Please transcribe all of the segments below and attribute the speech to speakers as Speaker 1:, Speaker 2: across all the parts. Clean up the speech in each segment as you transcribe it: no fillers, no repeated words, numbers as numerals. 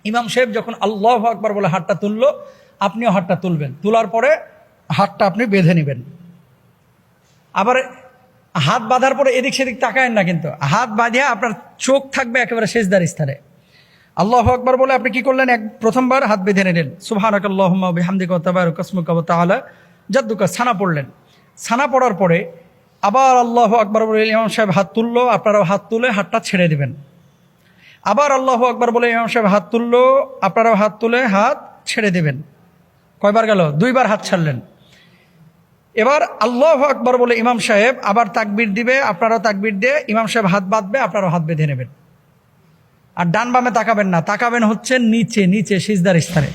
Speaker 1: ইমাম সাহেব যখন আল্লাহু আকবার বলে হাতটা তুললো, আপনিও হাতটা তুলবেন। তোলার পরে হাতটা আপনি বেঁধে নেবেন। আবার হাত বাঁধার পরে এদিক সেদিক তাকায়েন না, কিন্তু হাত বাঁধিয়া আপনার চোখ থাকবে একেবারে সেজদার স্থানে। আল্লাহু আকবার বলে আপনি কি করলেন? প্রথমবার হাত বেঁধে নিলেন, সুবহানাকাল্লাহুম্মা ওয়া বিহামদিকা ওয়া তাবারাকা ইসমুকা ওয়া তাআলা জাদ্দুকা, ছানা পড়লেন। ছানা পড়ার পরে আবার আল্লাহু আকবার বলে ইমাম সাহেব হাত তুললো, আপনারাও হাত তুলে হাতটা ছেড়ে দিবেন। আবার আল্লাহু আকবার বলে ইমাম সাহেব হাত তুললো, আপনারাও হাত তুলে হাত ছেড়ে দেবেন। কয়বার গেল? দুইবার হাত ছাড়লেন। এবার আল্লাহু আকবার বলে ইমাম সাহেব আবার তাকবীর দিবে, আপনারাও তাকবীর দিয়ে ইমাম সাহেব হাত বাঁধবে, আপনারাও হাত বেঁধে নেবেন। আর ডান বামে তাকাবেন না, তাকাবেন হচ্ছে নিচে, নিচে সিজদার স্থানে।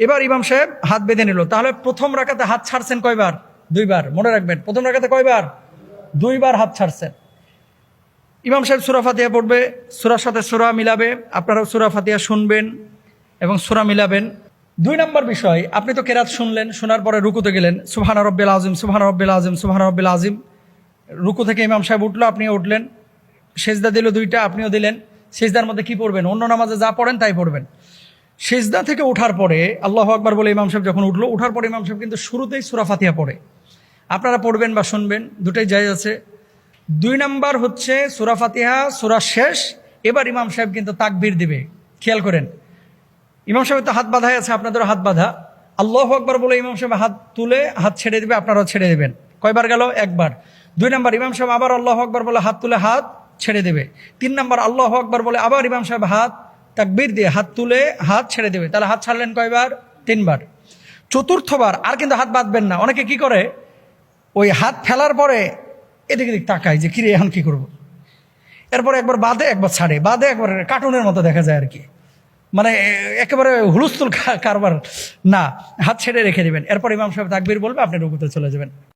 Speaker 1: এবার ইমাম সাহেব হাত বেঁধে নিল। তাহলে প্রথম রাকাতে হাত ছাড়ছেন কয়বার? দুইবার। মনে রাখবেন, প্রথম রাকাতে কয়বার? দুইবার হাত ছাড়ছেন। ইমাম সাহেব সূরা ফাতিহা পড়বে, সূরার সাথে সূরা মিলাবে, আপনারাও সূরা ফাতিহা শুনবেন এবং সূরা মিলাবেন। 2 নম্বর বিষয়, আপনি তো কেরাত শুনলেন, শোনার পরে রুকুতে গেলেন, সুবহানা রাব্বিল আযিম, সুবহানা রাব্বিল আযিম, সুবহানা রাব্বিল আযিম। রুকু থেকে ইমাম সাহেব উঠলো, আপনিও উঠলেন। সেজদা দিল 2টা, আপনিও দিলেন। সেজদার মধ্যে কি পড়বেন? অন্য নামাজে যা পড়েন তাই পড়বেন। সেজদা থেকে ওঠার পরে আল্লাহু আকবার বলে ইমাম সাহেব যখন উঠলো, ওঠার পরে ইমাম সাহেব কিন্তু শুরুতেই সূরা ফাতিহা পড়ে। আপনারা পড়বেন বা শুনবেন, দুটাই জায়েজ আছে। 2 নম্বর হচ্ছে সূরা ফাতিহা, সূরা শেষ। এবার ইমাম সাহেব কিন্তু তাকবীর দিবে। খেয়াল করেন, ইমাম সাহেব তো হাত বাঁধাই আছে, আপনাদেরও হাত বাঁধা। আল্লাহু আকবার বলে ইমাম সাহেব হাত তুলে হাত ছেড়ে দিবে, আপনারাও ছেড়ে দেবেন। কয়বার গেল? একবার। 2 নম্বর, ইমাম সাহেব আবার আল্লাহু আকবার বলে হাত তুলে হাত ছেড়ে দেবে। 3 নম্বর, আল্লাহু আকবার বলে আবার ইমাম সাহেব হাত তাকবীর দিয়ে হাত তুলে হাত ছেড়ে দেবে। তাহলে হাত ছাড়লেন কয়বার? 3 বার। চতুর্থবার আর কিন্তু হাত বাঁধবেন না। অনেকে কি করে, ওই হাত ফেলার পরে এদিক এদিক তাকায় যে কিরে এখন কি করব। এরপরে একবার বাঁধে, একবার ছাড়ে, বাঁধে, একবার কার্টুনের মতো দেখা যায় আর কি। মানে একেবারে হুলস্থুল কারবার না, হাত ছেড়ে রেখে দেবেন। এরপর ইমাম সাহেব তাকবীর বলবে, আপনি রুকুতে চলে যাবেন।